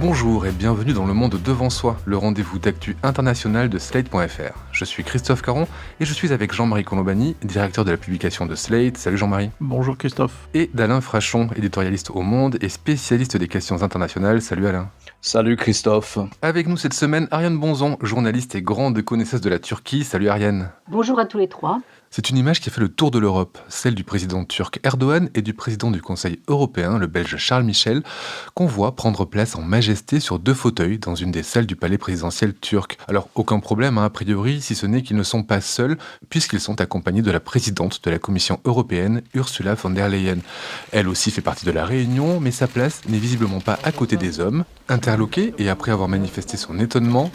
Bonjour et bienvenue dans Le Monde Devant Soi, le rendez-vous d'actu international de Slate.fr. Je suis Christophe Caron et je suis avec Jean-Marie Colombani, directeur de la publication de Slate. Salut Jean-Marie. Bonjour Christophe. Et d'Alain Frachon, éditorialiste au Monde et spécialiste des questions internationales. Salut Alain. Salut Christophe. Avec nous cette semaine, Ariane Bonzon, journaliste et grande connaisseuse de la Turquie. Salut Ariane. Bonjour à tous les trois. C'est une image qui a fait le tour de l'Europe, celle du président turc Erdogan et du président du Conseil européen, le belge Charles Michel, qu'on voit prendre place en majesté sur 2 fauteuils dans une des salles du palais présidentiel turc. Alors aucun problème a priori, si ce n'est qu'ils ne sont pas seuls, puisqu'ils sont accompagnés de la présidente de la Commission européenne, Ursula von der Leyen. Elle aussi fait partie de la réunion, mais sa place n'est visiblement pas à côté des hommes. Interloquée et après avoir manifesté son étonnement,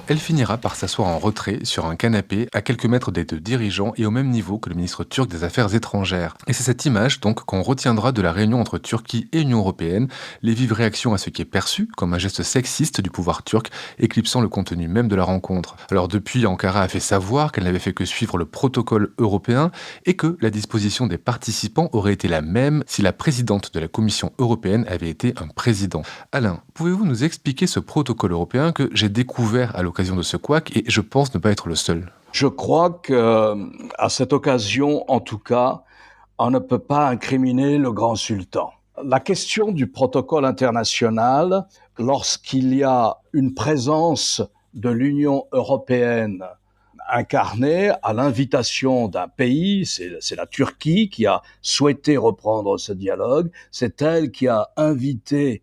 elle finira par s'asseoir en retrait sur un canapé à quelques mètres des 2 dirigeants et au même niveau que le ministre turc des Affaires étrangères. Et c'est cette image donc qu'on retiendra de la réunion entre Turquie et Union européenne, les vives réactions à ce qui est perçu comme un geste sexiste du pouvoir turc, éclipsant le contenu même de la rencontre. Alors depuis, Ankara a fait savoir qu'elle n'avait fait que suivre le protocole européen et que la disposition des participants aurait été la même si la présidente de la Commission européenne avait été un président. Alain, pouvez-vous nous expliquer ce protocole européen que j'ai découvert à l'occasion de ce couac, et je pense ne pas être le seul. Je crois que, à cette occasion, en tout cas, on ne peut pas incriminer le grand sultan. La question du protocole international, lorsqu'il y a une présence de l'Union européenne incarnée à l'invitation d'un pays, c'est la Turquie qui a souhaité reprendre ce dialogue, c'est elle qui a invité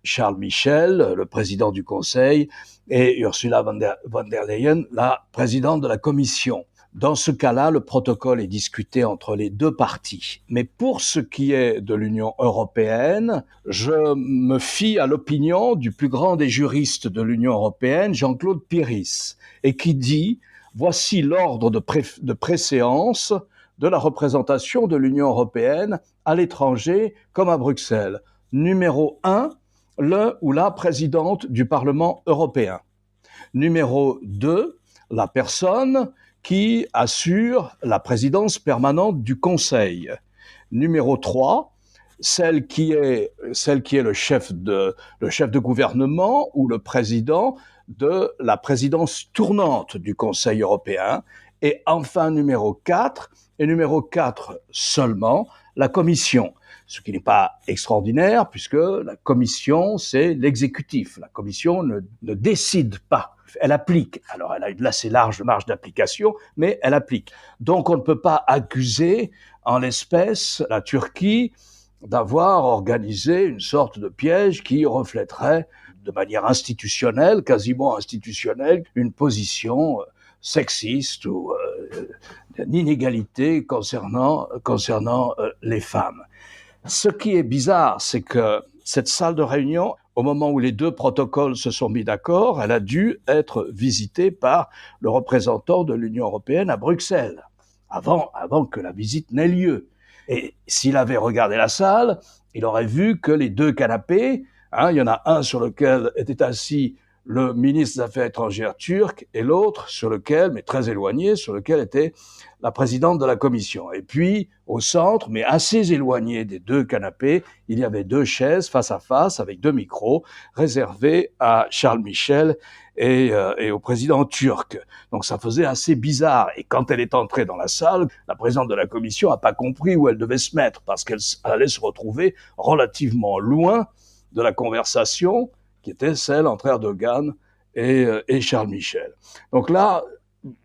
Charles Michel, le président du Conseil, et Ursula von der Leyen, la présidente de la Commission. Dans ce cas-là, le protocole est discuté entre les 2 parties. Mais pour ce qui est de l'Union européenne, je me fie à l'opinion du plus grand des juristes de l'Union européenne, Jean-Claude Piris, et qui dit « Voici l'ordre de préséance de la représentation de l'Union européenne à l'étranger comme à Bruxelles. Numéro 1, le ou la présidente du Parlement européen. Numéro 2, la personne qui assure la présidence permanente du Conseil. Numéro 3, celle qui est le chef de gouvernement ou le président de la présidence tournante du Conseil européen. Et enfin, numéro 4, et numéro 4 seulement, la Commission. Ce qui n'est pas extraordinaire, puisque la Commission, c'est l'exécutif. La Commission ne décide pas, elle applique. Alors, elle a une assez large marge d'application, mais elle applique. Donc, on ne peut pas accuser, en l'espèce, la Turquie d'avoir organisé une sorte de piège qui reflèterait de manière institutionnelle, quasiment institutionnelle, une position sexiste ou d'inégalité concernant les femmes. Ce qui est bizarre, c'est que cette salle de réunion, au moment où les 2 protocoles se sont mis d'accord, elle a dû être visitée par le représentant de l'Union européenne à Bruxelles, avant que la visite n'ait lieu. Et s'il avait regardé la salle, il aurait vu que les 2 canapés, il y en a un sur lequel était assis le ministre des Affaires étrangères turc et l'autre sur lequel, mais très éloigné, sur lequel était la présidente de la Commission. Et puis, au centre, mais assez éloigné des 2 canapés, il y avait 2 chaises face à face avec 2 micros réservés à Charles Michel et au président turc. Donc ça faisait assez bizarre. Et quand elle est entrée dans la salle, la présidente de la Commission n'a pas compris où elle devait se mettre parce qu'elle allait se retrouver relativement loin de la conversation qui était celle entre Erdogan et Charles Michel. Donc là,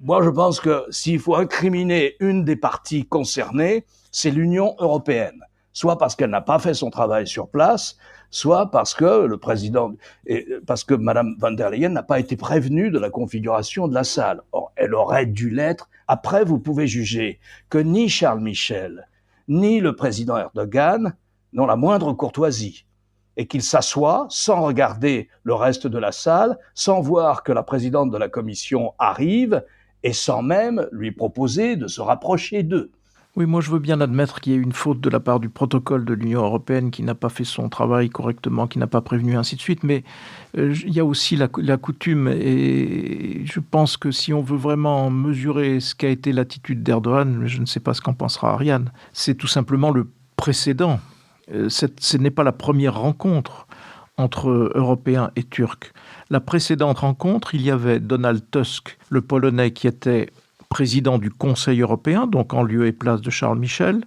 moi je pense que s'il faut incriminer une des parties concernées, c'est l'Union européenne. Soit parce qu'elle n'a pas fait son travail sur place, soit parce que parce que Madame von der Leyen n'a pas été prévenue de la configuration de la salle. Or, elle aurait dû l'être. Après, vous pouvez juger que ni Charles Michel, ni le président Erdogan n'ont la moindre courtoisie, et qu'il s'assoit sans regarder le reste de la salle, sans voir que la présidente de la Commission arrive, et sans même lui proposer de se rapprocher d'eux. Oui, moi je veux bien admettre qu'il y a une faute de la part du protocole de l'Union européenne qui n'a pas fait son travail correctement, qui n'a pas prévenu, ainsi de suite, mais il y a aussi la coutume, et je pense que si on veut vraiment mesurer ce qu'a été l'attitude d'Erdogan, je ne sais pas ce qu'en pensera Ariane, c'est tout simplement le précédent. Ce n'est pas la première rencontre entre Européens et Turcs. La précédente rencontre, il y avait Donald Tusk, le Polonais qui était président du Conseil européen, donc en lieu et place de Charles Michel,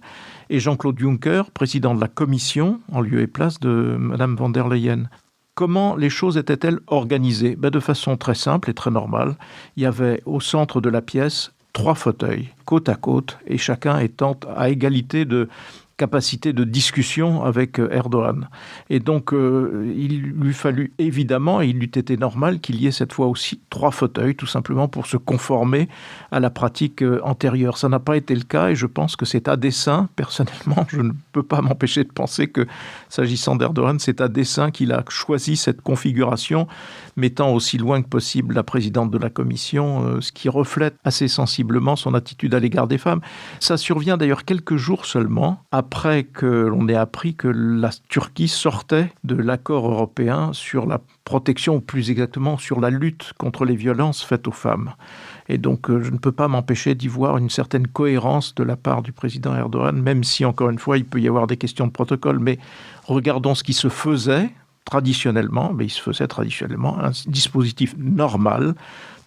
et Jean-Claude Juncker, président de la Commission, en lieu et place de Mme von der Leyen. Comment les choses étaient-elles organisées ? De façon très simple et très normale. Il y avait au centre de la pièce 3 fauteuils, côte à côte, et chacun étant à égalité de capacité de discussion avec Erdogan. Et donc, il lui fallut évidemment, et il eût été normal qu'il y ait cette fois aussi 3 fauteuils, tout simplement pour se conformer à la pratique antérieure. Ça n'a pas été le cas, et je pense que c'est à dessein. Personnellement, je ne peux pas m'empêcher de penser que, s'agissant d'Erdogan, c'est à dessein qu'il a choisi cette configuration, mettant aussi loin que possible la présidente de la Commission, ce qui reflète assez sensiblement son attitude à l'égard des femmes. Ça survient d'ailleurs quelques jours seulement après que l'on ait appris que la Turquie sortait de l'accord européen sur la protection, ou plus exactement sur la lutte contre les violences faites aux femmes. Et donc, je ne peux pas m'empêcher d'y voir une certaine cohérence de la part du président Erdogan, même si, encore une fois, il peut y avoir des questions de protocole. Mais regardons ce qui se faisait traditionnellement. Il se faisait traditionnellement un dispositif normal,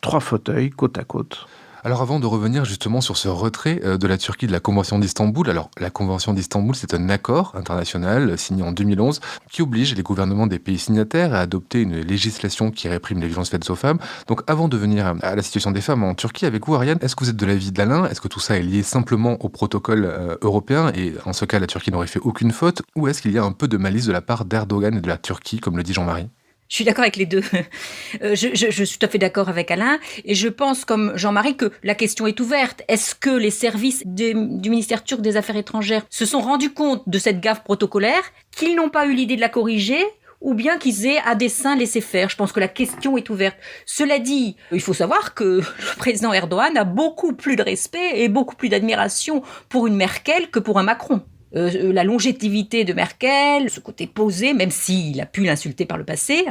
3 fauteuils côte à côte. Alors avant de revenir justement sur ce retrait de la Turquie de la Convention d'Istanbul, alors la Convention d'Istanbul, c'est un accord international signé en 2011 qui oblige les gouvernements des pays signataires à adopter une législation qui réprime les violences faites aux femmes. Donc avant de venir à la situation des femmes en Turquie, avec vous Ariane, est-ce que vous êtes de l'avis d'Alain ? Est-ce que tout ça est lié simplement au protocole européen et en ce cas la Turquie n'aurait fait aucune faute, ou est-ce qu'il y a un peu de malice de la part d'Erdogan et de la Turquie, comme le dit Jean-Marie ? Je suis d'accord avec les deux. Je suis tout à fait d'accord avec Alain et je pense comme Jean-Marie que la question est ouverte. Est-ce que les services du ministère turc des Affaires étrangères se sont rendus compte de cette gaffe protocolaire, qu'ils n'ont pas eu l'idée de la corriger ou bien qu'ils aient à dessein laissé faire? Je pense que la question est ouverte. Cela dit, il faut savoir que le président Erdogan a beaucoup plus de respect et beaucoup plus d'admiration pour une Merkel que pour un Macron. La longévité de Merkel, ce côté posé, même s'il a pu l'insulter par le passé.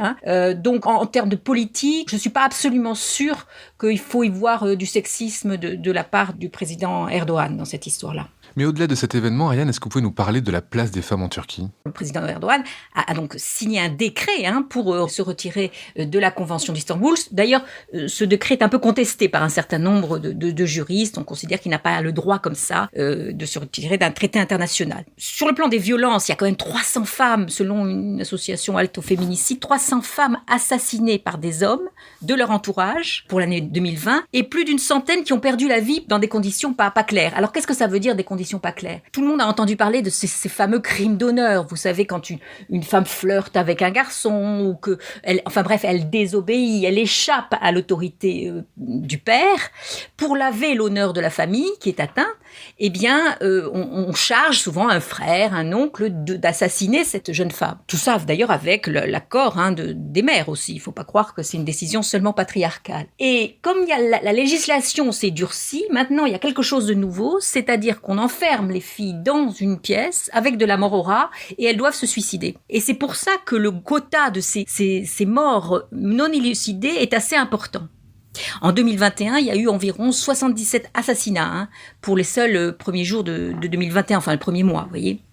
Donc, en termes de politique, je ne suis pas absolument sûre qu'il faut y voir du sexisme de la part du président Erdogan dans cette histoire-là. Mais au-delà de cet événement, Ariane, est-ce que vous pouvez nous parler de la place des femmes en Turquie ? Le président Erdogan a donc signé un décret pour se retirer de la Convention d'Istanbul. D'ailleurs, ce décret est un peu contesté par un certain nombre de juristes. On considère qu'il n'a pas le droit comme ça de se retirer d'un traité international. Sur le plan des violences, il y a quand même 300 femmes, selon une association Alto Féminicide, 300 femmes assassinées par des hommes de leur entourage pour l'année 2020 et plus d'une centaine qui ont perdu la vie dans des conditions pas claires. Alors, qu'est-ce que ça veut dire des conditions pas claires ? Tout le monde a entendu parler de ces fameux crimes d'honneur. Vous savez, quand une femme flirte avec un garçon ou que elle désobéit, elle échappe à l'autorité du père pour laver l'honneur de la famille qui est atteinte. On charge souvent un frère, un oncle d'assassiner cette jeune femme. Tout ça, d'ailleurs, avec l'accord des mères aussi. Il ne faut pas croire que c'est une décision seulement patriarcale. Et comme la législation s'est durcie, maintenant, il y a quelque chose de nouveau, c'est-à-dire qu'on enferme les filles dans une pièce avec de la mort au rat et elles doivent se suicider. Et c'est pour ça que le quota de ces morts non élucidées est assez important. En 2021, il y a eu environ 77 assassinats pour les seuls premiers jours de 2021, enfin le premier mois, vous voyez.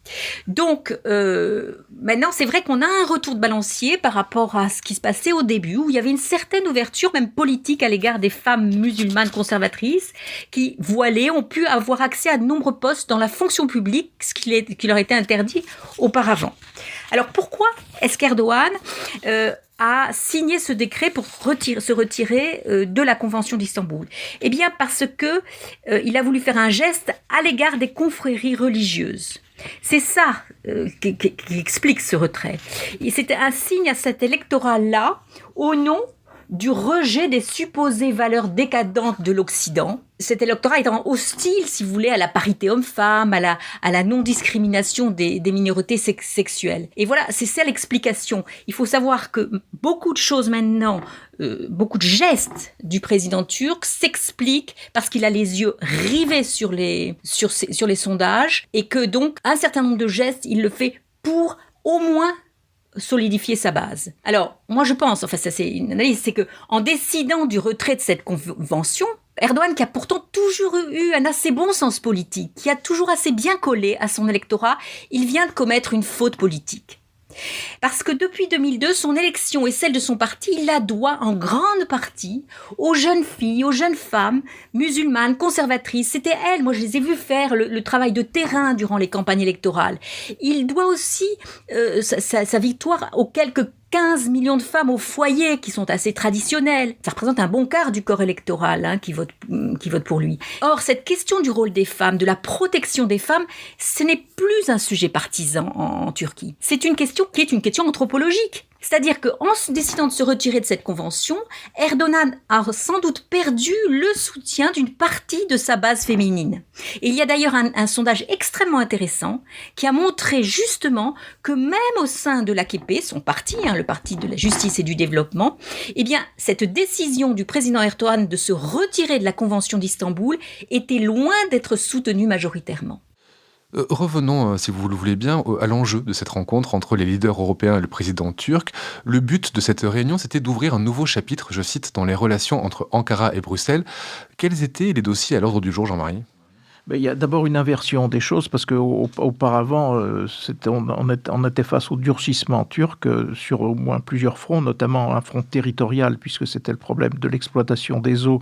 Donc, maintenant, c'est vrai qu'on a un retour de balancier par rapport à ce qui se passait au début, où il y avait une certaine ouverture, même politique, à l'égard des femmes musulmanes conservatrices, qui, voilées, ont pu avoir accès à de nombreux postes dans la fonction publique, ce qui leur était interdit auparavant. Alors, pourquoi est-ce qu'Erdogan a signé ce décret pour se retirer de la Convention d'Istanbul? Eh bien, parce que il a voulu faire un geste à l'égard des confréries religieuses. C'est ça qui explique ce retrait. Et c'était un signe à cet électorat-là, au nom du rejet des supposées valeurs décadentes de l'Occident. Cet électorat étant hostile, si vous voulez, à la parité homme-femme, à la non-discrimination des minorités sexuelles. Et voilà, c'est ça l'explication. Il faut savoir que beaucoup de choses maintenant, beaucoup de gestes du président turc s'expliquent parce qu'il a les yeux rivés sur les sondages et que donc, un certain nombre de gestes, il le fait pour au moins solidifier sa base. Alors, moi je pense, enfin ça c'est une analyse, c'est que en décidant du retrait de cette convention, Erdogan, qui a pourtant toujours eu un assez bon sens politique, qui a toujours assez bien collé à son électorat, il vient de commettre une faute politique. Parce que depuis 2002, son élection et celle de son parti, il la doit en grande partie aux jeunes filles, aux jeunes femmes musulmanes, conservatrices. C'était elles, moi je les ai vues faire le travail de terrain durant les campagnes électorales. Il doit aussi sa victoire aux quelques 15 millions de femmes au foyer qui sont assez traditionnelles. Ça représente un bon quart du corps électoral qui vote pour lui. Or, cette question du rôle des femmes, de la protection des femmes, ce n'est plus un sujet partisan en Turquie. C'est une question qui est une question anthropologique. C'est-à-dire qu'en décidant de se retirer de cette convention, Erdogan a sans doute perdu le soutien d'une partie de sa base féminine. Et il y a d'ailleurs un sondage extrêmement intéressant qui a montré justement que même au sein de l'AKP, son parti, le parti de la justice et du développement, eh bien, cette décision du président Erdogan de se retirer de la convention d'Istanbul était loin d'être soutenue majoritairement. Revenons, si vous le voulez bien, à l'enjeu de cette rencontre entre les leaders européens et le président turc. Le but de cette réunion, c'était d'ouvrir un nouveau chapitre, je cite, dans les relations entre Ankara et Bruxelles. Quels étaient les dossiers à l'ordre du jour, Jean-Marie ? Il y a d'abord une inversion des choses parce qu'auparavant, on était face au durcissement turc sur au moins plusieurs fronts, notamment un front territorial, puisque c'était le problème de l'exploitation des eaux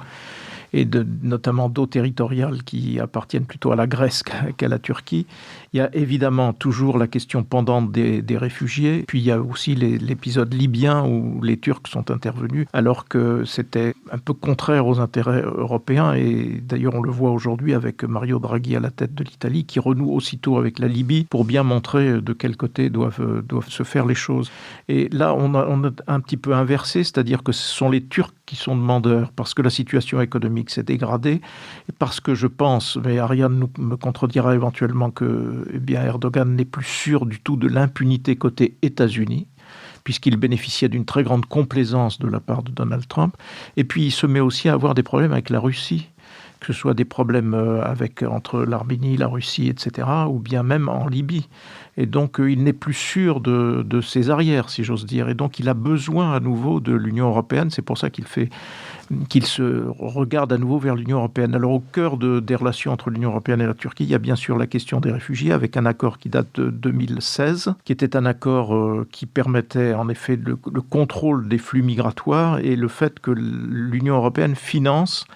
et notamment d'eau territoriale qui appartiennent plutôt à la Grèce qu'à la Turquie. Il y a évidemment toujours la question pendante des réfugiés. Puis il y a aussi l'épisode libyen où les Turcs sont intervenus alors que c'était un peu contraire aux intérêts européens. Et d'ailleurs, on le voit aujourd'hui avec Mario Draghi à la tête de l'Italie qui renoue aussitôt avec la Libye pour bien montrer de quel côté doivent se faire les choses. Et là, on a un petit peu inversé, c'est-à-dire que ce sont les Turcs qui sont demandeurs parce que la situation économique s'est dégradée et parce que je pense, mais Ariane me contredira éventuellement que Erdogan n'est plus sûr du tout de l'impunité côté États-Unis puisqu'il bénéficiait d'une très grande complaisance de la part de Donald Trump. Et puis il se met aussi à avoir des problèmes avec la Russie, que ce soit des problèmes entre l'Arménie, la Russie, etc., ou bien même en Libye. Et donc, il n'est plus sûr de ses arrières, si j'ose dire. Et donc, il a besoin à nouveau de l'Union européenne. C'est pour ça qu'il se regarde à nouveau vers l'Union européenne. Alors, au cœur des relations entre l'Union européenne et la Turquie, il y a bien sûr la question des réfugiés, avec un accord qui date de 2016, qui était un accord qui permettait en effet le contrôle des flux migratoires et le fait que l'Union européenne finance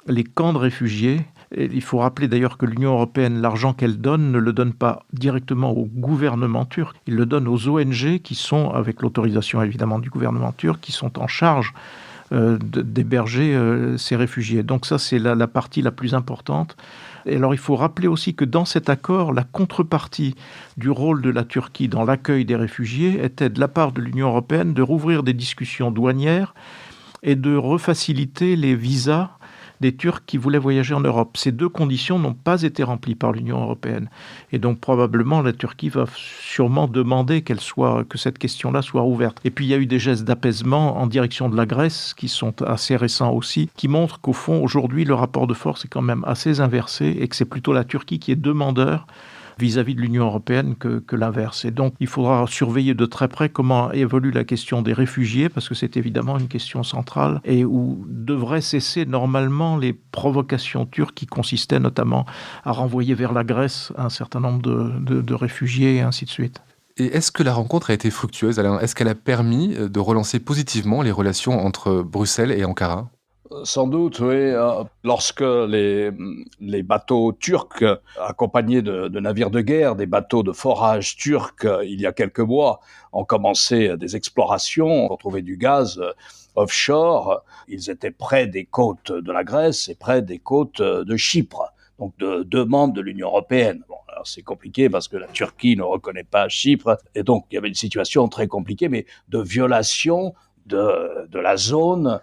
les camps de réfugiés. Et il faut rappeler d'ailleurs que l'Union européenne, l'argent qu'elle donne, ne le donne pas directement au gouvernement turc. Il le donne aux ONG qui sont, avec l'autorisation évidemment du gouvernement turc, qui sont en charge d'héberger ces réfugiés. Donc ça, c'est la partie la plus importante. Et alors, il faut rappeler aussi que dans cet accord, la contrepartie du rôle de la Turquie dans l'accueil des réfugiés était de la part de l'Union européenne de rouvrir des discussions douanières et de refaciliter les visas des Turcs qui voulaient voyager en Europe. Ces deux conditions n'ont pas été remplies par l'Union européenne. Et donc, probablement, la Turquie va sûrement demander que cette question-là soit ouverte. Et puis, il y a eu des gestes d'apaisement en direction de la Grèce, qui sont assez récents aussi, qui montrent qu'au fond, aujourd'hui, le rapport de force est quand même assez inversé et que c'est plutôt la Turquie qui est demandeur vis-à-vis de l'Union européenne que l'inverse. Et donc, il faudra surveiller de très près comment évolue la question des réfugiés, parce que c'est évidemment une question centrale, et où devraient cesser normalement les provocations turques qui consistaient notamment à renvoyer vers la Grèce un certain nombre de réfugiés, et ainsi de suite. Et est-ce que la rencontre a été fructueuse, Alain ? Est-ce qu'elle a permis de relancer positivement les relations entre Bruxelles et Ankara ? Sans doute, oui. Lorsque les bateaux turcs, accompagnés de navires de guerre, des bateaux de forage turcs, il y a quelques mois, ont commencé des explorations pour trouver du gaz offshore, ils étaient près des côtes de la Grèce et près des côtes de Chypre, donc de deux membres de l'Union européenne. Bon, alors c'est compliqué parce que la Turquie ne reconnaît pas Chypre, et donc il y avait une situation très compliquée, mais de violation de la zone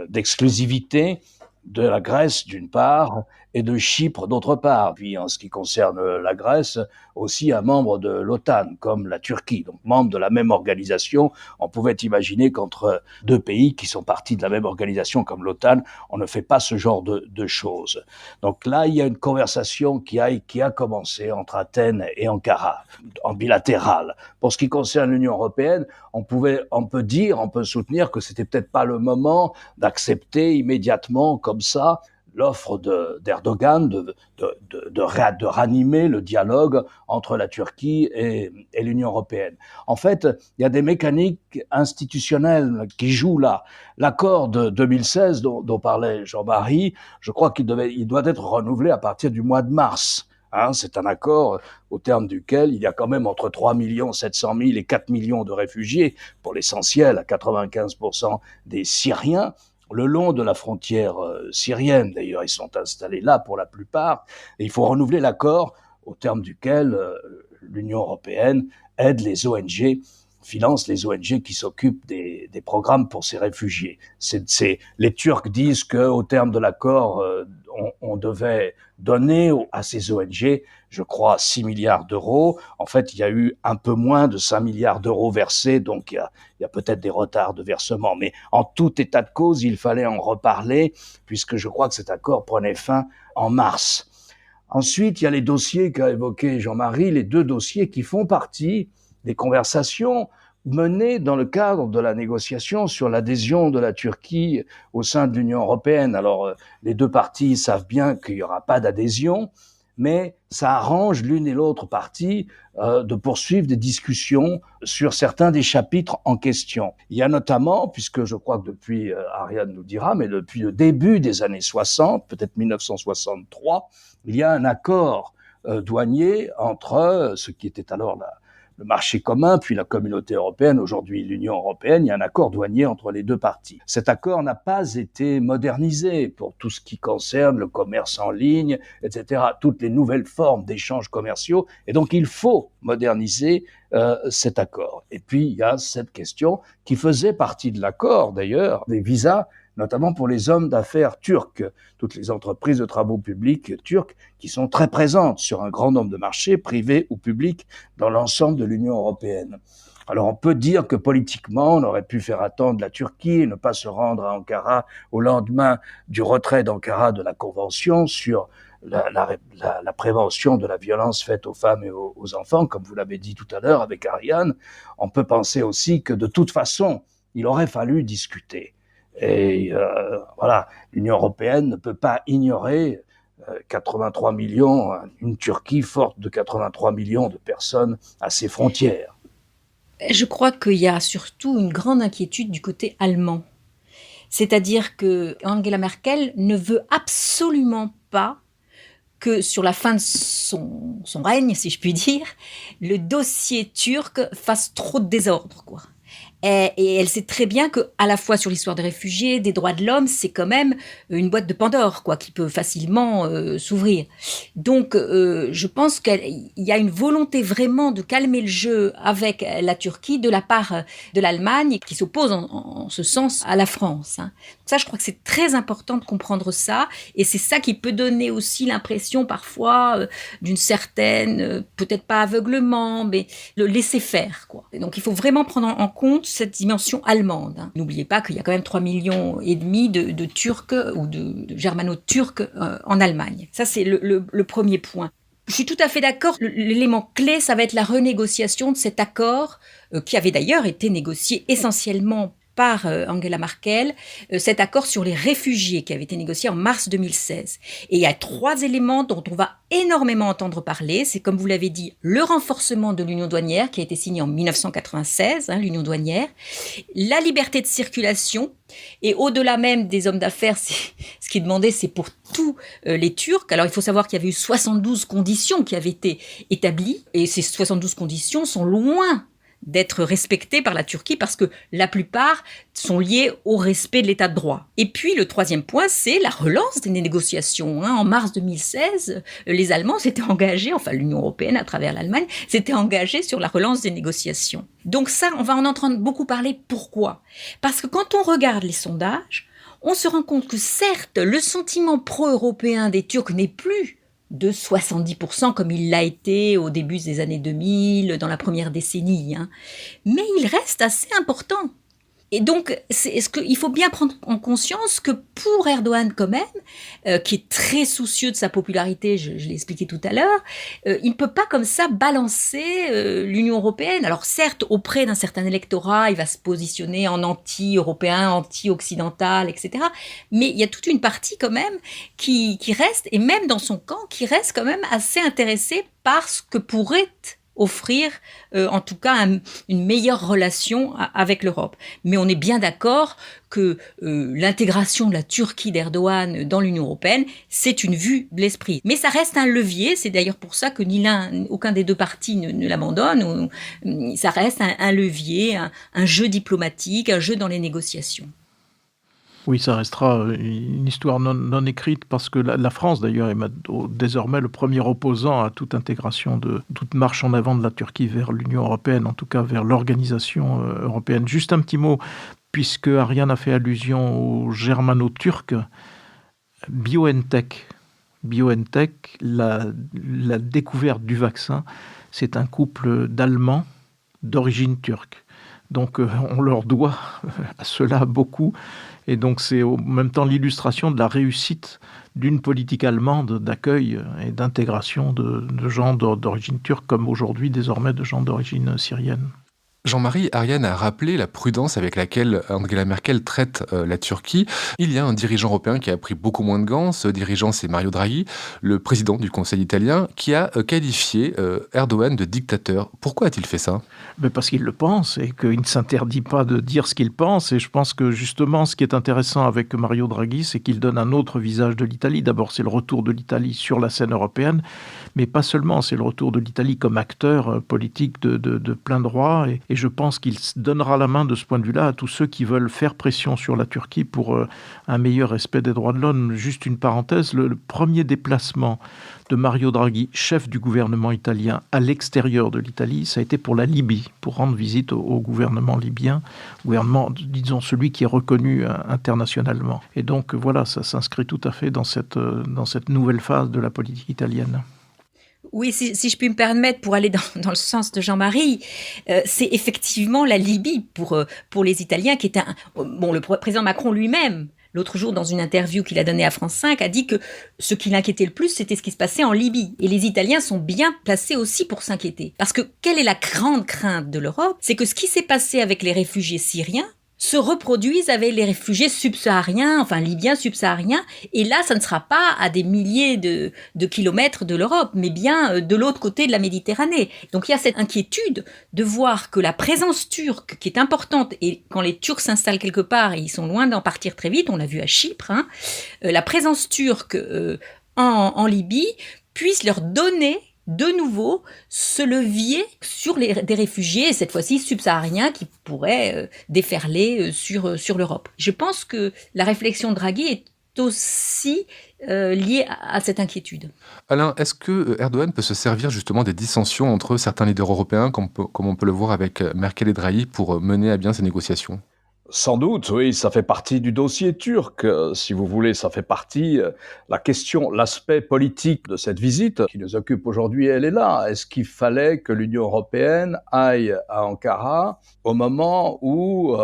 d'exclusivité de la Grèce d'une part et de Chypre d'autre part. Puis en ce qui concerne la Grèce, aussi un membre de l'OTAN comme la Turquie, donc membre de la même organisation. On pouvait imaginer qu'entre deux pays qui sont partis de la même organisation comme l'OTAN, on ne fait pas ce genre de choses. Donc là, il y a une conversation qui a commencé entre Athènes et Ankara, en bilatéral. Pour ce qui concerne l'Union européenne, on peut soutenir que c'était peut-être pas le moment d'accepter immédiatement comme ça l'offre d'Erdogan de ranimer le dialogue entre la Turquie et l'Union européenne. En fait, il y a des mécaniques institutionnelles qui jouent là. L'accord de 2016 dont parlait Jean-Marie, je crois qu'il doit être renouvelé à partir du mois de mars. C'est un accord au terme duquel il y a quand même entre 3 700 000 et 4 millions de réfugiés, pour l'essentiel, à 95% des Syriens, le long de la frontière syrienne. D'ailleurs, ils sont installés là pour la plupart. Et il faut renouveler l'accord au terme duquel l'Union européenne aide les ONG, finance les ONG qui s'occupent des programmes pour ces réfugiés. Les Turcs disent qu'au terme de l'accord, on devait donner à ces ONG, je crois, 6 milliards d'euros. En fait, il y a eu un peu moins de 5 milliards d'euros versés, donc il y a peut-être des retards de versement. Mais en tout état de cause, il fallait en reparler, puisque je crois que cet accord prenait fin en mars. Ensuite, il y a les dossiers qu'a évoqué Jean-Marie, les 2 dossiers qui font partie des conversations menées dans le cadre de la négociation sur l'adhésion de la Turquie au sein de l'Union européenne. Alors, les 2 parties savent bien qu'il n'y aura pas d'adhésion, mais ça arrange l'une et l'autre partie de poursuivre des discussions sur certains des chapitres en question. Il y a notamment, puisque je crois que depuis, Ariane nous dira, mais depuis le début des années 60, peut-être 1963, il y a un accord douanier entre ce qui était alors le marché commun, puis la communauté européenne, aujourd'hui l'Union européenne. Il y a un accord douanier entre les 2 parties. Cet accord n'a pas été modernisé pour tout ce qui concerne le commerce en ligne, etc., toutes les nouvelles formes d'échanges commerciaux, et donc il faut moderniser cet accord. Et puis il y a cette question qui faisait partie de l'accord d'ailleurs, des visas, notamment pour les hommes d'affaires turcs, toutes les entreprises de travaux publics turques qui sont très présentes sur un grand nombre de marchés, privés ou publics, dans l'ensemble de l'Union européenne. Alors on peut dire que politiquement, on aurait pu faire attendre la Turquie et ne pas se rendre à Ankara au lendemain du retrait d'Ankara de la Convention sur la prévention de la violence faite aux femmes et aux enfants, comme vous l'avez dit tout à l'heure avec Ariane. On peut penser aussi que de toute façon, il aurait fallu discuter. Et voilà, l'Union européenne ne peut pas ignorer 83 millions, une Turquie forte de 83 millions de personnes à ses frontières. Je crois qu'il y a surtout une grande inquiétude du côté allemand. C'est-à-dire que Angela Merkel ne veut absolument pas que sur la fin de son règne, si je puis dire, le dossier turc fasse trop de désordre, quoi. Et elle sait très bien que, à la fois sur l'histoire des réfugiés, des droits de l'homme, c'est quand même une boîte de Pandore, quoi, qui peut facilement s'ouvrir. Donc, je pense qu'il y a une volonté vraiment de calmer le jeu avec la Turquie de la part de l'Allemagne, qui s'oppose en ce sens à la France. Donc ça, je crois que c'est très important de comprendre ça, et c'est ça qui peut donner aussi l'impression parfois d'une certaine, peut-être pas aveuglement, mais le laisser faire, quoi. Et donc, il faut vraiment prendre en compte cette dimension allemande. N'oubliez pas qu'il y a quand même 3,5 millions de Turcs ou de germano-turcs en Allemagne. Ça, c'est le premier point. Je suis tout à fait d'accord. L'élément clé, ça va être la renégociation de cet accord qui avait d'ailleurs été négocié essentiellement par Angela Merkel, cet accord sur les réfugiés qui avait été négocié en mars 2016. Et il y a 3 éléments dont on va énormément entendre parler. C'est, comme vous l'avez dit, le renforcement de l'union douanière qui a été signé en 1996, l'union douanière, la liberté de circulation, et au-delà même des hommes d'affaires, ce qui est demandé, c'est pour tous les Turcs. Alors, il faut savoir qu'il y avait eu 72 conditions qui avaient été établies, et ces 72 conditions sont loin d'être respectées par la Turquie parce que la plupart sont liées au respect de l'état de droit. Et puis le 3e point, c'est la relance des négociations. En mars 2016, les Allemands s'étaient engagés, enfin l'Union européenne à travers l'Allemagne, s'était engagée sur la relance des négociations. Donc ça, on va en entendre beaucoup parler. Pourquoi ? Parce que quand on regarde les sondages, on se rend compte que certes, le sentiment pro-européen des Turcs n'est plus de 70% comme il l'a été au début des années 2000, dans la première décennie. Mais il reste assez important. Et donc, il faut bien prendre en conscience que pour Erdogan quand même, qui est très soucieux de sa popularité, je l'ai expliqué tout à l'heure, il ne peut pas comme ça balancer l'Union européenne. Alors certes, auprès d'un certain électorat, il va se positionner en anti-européen, anti-occidental, etc. Mais il y a toute une partie quand même qui reste, et même dans son camp, qui reste quand même assez intéressée par ce que pourrait offrir en tout cas une meilleure relation avec l'Europe. Mais on est bien d'accord que l'intégration de la Turquie d'Erdogan dans l'Union européenne, c'est une vue de l'esprit. Mais ça reste un levier, c'est d'ailleurs pour ça que aucun des deux partis ne l'abandonne. Ça reste un levier, un jeu diplomatique, un jeu dans les négociations. Oui, ça restera une histoire non écrite parce que la France, d'ailleurs, est désormais le premier opposant à toute intégration, toute marche en avant de la Turquie vers l'Union européenne, en tout cas vers l'organisation européenne. Juste un petit mot, puisque Ariane a fait allusion aux germano-turcs, BioNTech, la découverte du vaccin, c'est un couple d'Allemands d'origine turque. Donc on leur doit à cela beaucoup. Et donc c'est en même temps l'illustration de la réussite d'une politique allemande d'accueil et d'intégration de gens d'origine turque, comme aujourd'hui désormais de gens d'origine syrienne. Jean-Marie, Ariane a rappelé la prudence avec laquelle Angela Merkel traite la Turquie. Il y a un dirigeant européen qui a pris beaucoup moins de gants. Ce dirigeant, c'est Mario Draghi, le président du Conseil italien, qui a qualifié Erdogan de dictateur. Pourquoi a-t-il fait ça ? Mais parce qu'il le pense et qu'il ne s'interdit pas de dire ce qu'il pense. Et je pense que justement, ce qui est intéressant avec Mario Draghi, c'est qu'il donne un autre visage de l'Italie. D'abord, c'est le retour de l'Italie sur la scène européenne, mais pas seulement, c'est le retour de l'Italie comme acteur politique de plein droit. Et je pense qu'il donnera la main de ce point de vue-là à tous ceux qui veulent faire pression sur la Turquie pour un meilleur respect des droits de l'homme. Juste une parenthèse, le premier déplacement de Mario Draghi, chef du gouvernement italien, à l'extérieur de l'Italie, ça a été pour la Libye, pour rendre visite au gouvernement libyen, gouvernement, disons, celui qui est reconnu internationalement. Et donc voilà, ça s'inscrit tout à fait dans cette nouvelle phase de la politique italienne. Oui, si je puis me permettre, pour aller dans le sens de Jean-Marie, c'est effectivement la Libye pour les Italiens qui est le président Macron lui-même, l'autre jour, dans une interview qu'il a donnée à France 5, a dit que ce qui l'inquiétait le plus, c'était ce qui se passait en Libye. Et les Italiens sont bien placés aussi pour s'inquiéter. Parce que quelle est la grande crainte de l'Europe ? C'est que ce qui s'est passé avec les réfugiés syriens se reproduisent avec les réfugiés subsahariens, enfin libyens subsahariens, et là, ça ne sera pas à des milliers de kilomètres de l'Europe, mais bien de l'autre côté de la Méditerranée. Donc il y a cette inquiétude de voir que la présence turque, qui est importante, et quand les Turcs s'installent quelque part, et ils sont loin d'en partir très vite, on l'a vu à Chypre, la présence turque en Libye puisse leur donner de nouveau ce levier sur des réfugiés, cette fois-ci subsahariens, qui pourraient déferler sur l'Europe. Je pense que la réflexion de Draghi est aussi liée à cette inquiétude. Alain, est-ce que Erdogan peut se servir justement des dissensions entre certains leaders européens, comme on peut le voir avec Merkel et Draghi, pour mener à bien ces négociations ? Sans doute, oui, ça fait partie du dossier turc, si vous voulez, ça fait partie, l'aspect politique de cette visite qui nous occupe aujourd'hui, elle est là. Est-ce qu'il fallait que l'Union européenne aille à Ankara au moment où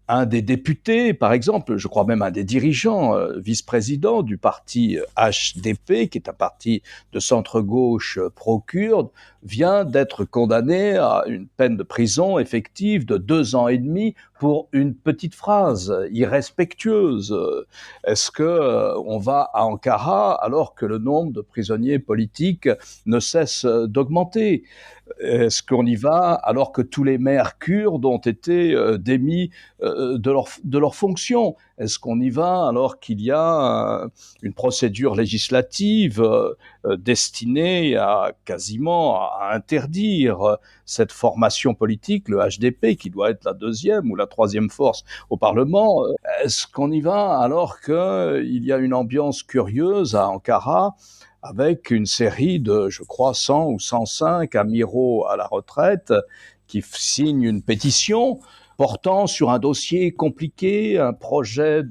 un des députés, par exemple, je crois même un des dirigeants, vice-président du parti HDP, qui est un parti de centre-gauche pro-kurde, vient d'être condamné à une peine de prison effective de 2 ans et demi pour une petite phrase irrespectueuse. Est-ce que on va à Ankara alors que le nombre de prisonniers politiques ne cesse d'augmenter ? Est-ce qu'on y va alors que tous les maires kurdes ont été démis de leur fonction ? Est-ce qu'on y va alors qu'il y a une procédure législative destinée à quasiment à interdire cette formation politique, le HDP, qui doit être la deuxième ou la troisième force au Parlement? Est-ce qu'on y va alors qu'il y a une ambiance curieuse à Ankara avec une série de, je crois, 100 ou 105 amiraux à la retraite qui signent une pétition portant sur un dossier compliqué, un projet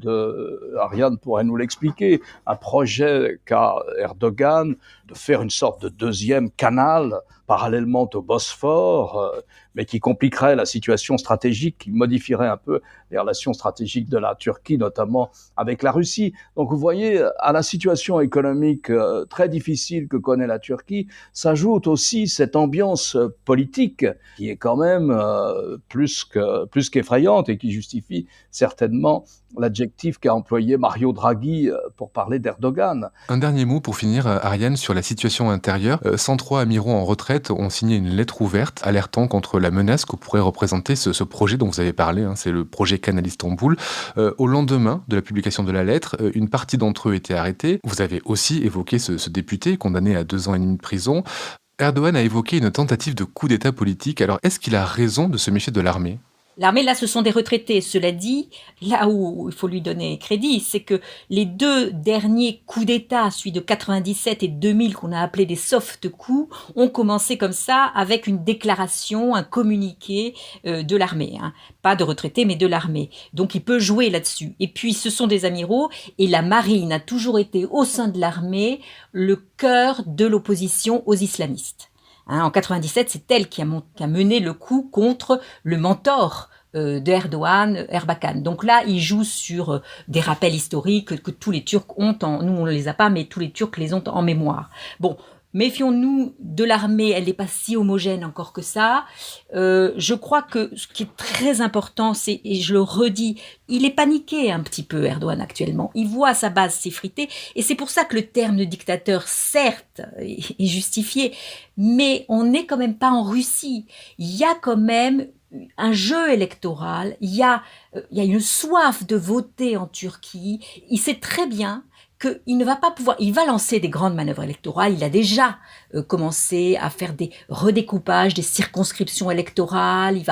Ariane pourrait nous l'expliquer, un projet qu'a Erdogan de faire une sorte de deuxième canal parallèlement au Bosphore, mais qui compliquerait la situation stratégique, qui modifierait un peu les relations stratégiques de la Turquie, notamment avec la Russie. Donc vous voyez, à la situation économique très difficile que connaît la Turquie, s'ajoute aussi cette ambiance politique qui est quand même plus qu'effrayante et qui justifie certainement l'adjectif qu'a employé Mario Draghi pour parler d'Erdogan. Un dernier mot pour finir, Ariane, sur la situation intérieure. 103 amiraux en retraite ont signé une lettre ouverte alertant contre la menace que pourrait représenter ce projet dont vous avez parlé, c'est le projet Canal Istanbul. Au lendemain de la publication de la lettre, une partie d'entre eux était arrêtée. Vous avez aussi évoqué ce député condamné à 2 ans et demi de prison. Erdogan a évoqué une tentative de coup d'État politique. Alors, est-ce qu'il a raison de se méfier de l'armée ? L'armée, là, ce sont des retraités. Cela dit, là où il faut lui donner crédit, c'est que les 2 derniers coups d'État, celui de 97 et 2000, qu'on a appelé des soft coups, ont commencé comme ça, avec une déclaration, un communiqué de l'armée. Pas de retraités, mais de l'armée. Donc il peut jouer là-dessus. Et puis, ce sont des amiraux, et la marine a toujours été, au sein de l'armée, le cœur de l'opposition aux islamistes. En 97, c'est elle qui a mené le coup contre le mentor d'Erdogan, Erbakan. Donc là, il joue sur des rappels historiques que tous les Turcs ont nous on ne les a pas, mais tous les Turcs les ont en mémoire. Bon, méfions-nous de l'armée, elle n'est pas si homogène encore que ça. Je crois que ce qui est très important, c'est, et je le redis, il est paniqué un petit peu, Erdogan, actuellement. Il voit sa base s'effriter, et c'est pour ça que le terme de dictateur, certes, est justifié, mais on n'est quand même pas en Russie. Il y a quand même un jeu électoral, il y a une soif de voter en Turquie. Il sait très bien qu'il ne va pas pouvoir, il va lancer des grandes manœuvres électorales, il a déjà commencé à faire des redécoupages, des circonscriptions électorales,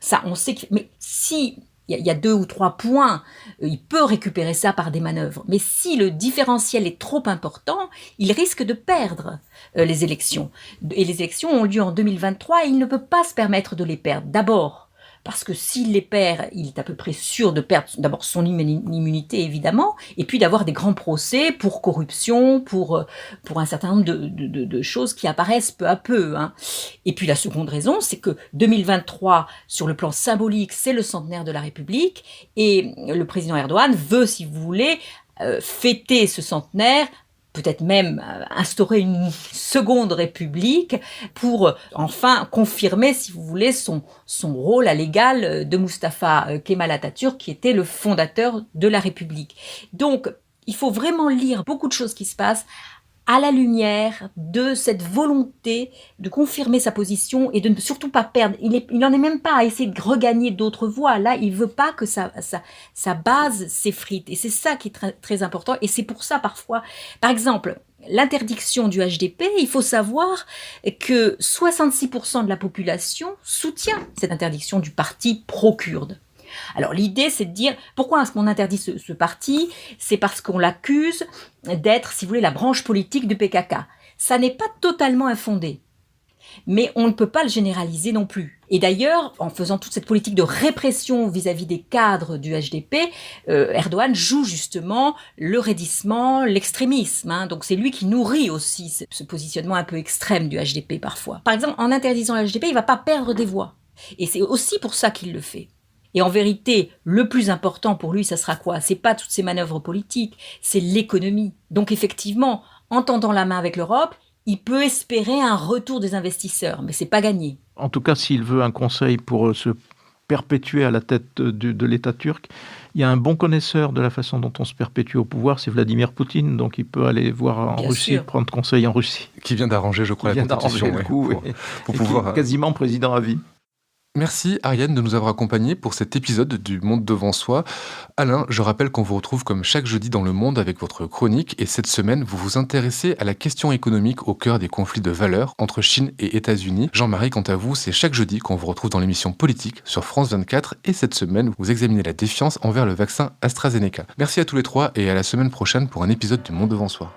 ça on sait mais si il y a 2 ou 3 points, il peut récupérer ça par des manœuvres, mais si le différentiel est trop important, il risque de perdre les élections. Et les élections ont lieu en 2023 et il ne peut pas se permettre de les perdre. D'abord, parce que s'il les perd, il est à peu près sûr de perdre d'abord son immunité, évidemment, et puis d'avoir des grands procès pour corruption, pour un certain nombre de choses qui apparaissent peu à peu. Et puis la seconde raison, c'est que 2023, sur le plan symbolique, c'est le centenaire de la République, et le président Erdogan veut, si vous voulez, fêter ce centenaire, peut-être même instaurer une seconde république pour enfin confirmer, si vous voulez, son rôle à l'égal de Mustafa Kemal Atatürk, qui était le fondateur de la République. Donc, il faut vraiment lire beaucoup de choses qui se passent à la lumière de cette volonté de confirmer sa position et de ne surtout pas perdre. Il n'en est même pas à essayer de regagner d'autres voix. Là, il veut pas que sa base s'effrite. Et c'est ça qui est très, très important. Et c'est pour ça, parfois, par exemple, l'interdiction du HDP, il faut savoir que 66% de la population soutient cette interdiction du parti pro-kurde. Alors l'idée, c'est de dire, pourquoi est-ce qu'on interdit ce parti ? C'est parce qu'on l'accuse d'être, si vous voulez, la branche politique du PKK. Ça n'est pas totalement infondé, mais on ne peut pas le généraliser non plus. Et d'ailleurs, en faisant toute cette politique de répression vis-à-vis des cadres du HDP, Erdogan joue justement le raidissement, l'extrémisme. Donc c'est lui qui nourrit aussi ce positionnement un peu extrême du HDP parfois. Par exemple, en interdisant le HDP, il ne va pas perdre des voix. Et c'est aussi pour ça qu'il le fait. Et en vérité, le plus important pour lui, ça sera quoi ? C'est pas toutes ces manœuvres politiques, c'est l'économie. Donc effectivement, en tendant la main avec l'Europe, il peut espérer un retour des investisseurs, mais c'est pas gagné. En tout cas, s'il veut un conseil pour se perpétuer à la tête de l'État turc, il y a un bon connaisseur de la façon dont on se perpétue au pouvoir, c'est Vladimir Poutine, donc il peut aller voir en Russie, prendre conseil en Russie. Qui vient d'arranger, je crois, la constitution. Pour pouvoir quasiment président à vie. Merci Ariane de nous avoir accompagnés pour cet épisode du Monde devant soi. Alain, je rappelle qu'on vous retrouve comme chaque jeudi dans Le Monde avec votre chronique et cette semaine, vous vous intéressez à la question économique au cœur des conflits de valeurs entre Chine et États-Unis. Jean-Marie, quant à vous, c'est chaque jeudi qu'on vous retrouve dans l'émission Politique sur France 24 et cette semaine, vous examinez la défiance envers le vaccin AstraZeneca. Merci à tous les trois et à la semaine prochaine pour un épisode du Monde devant soi.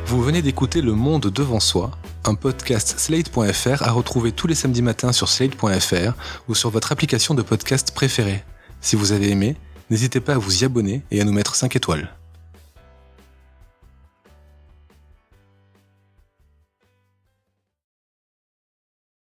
Vous venez d'écouter Le Monde devant soi, un podcast Slate.fr à retrouver tous les samedis matins sur Slate.fr ou sur votre application de podcast préférée. Si vous avez aimé, n'hésitez pas à vous y abonner et à nous mettre 5 étoiles.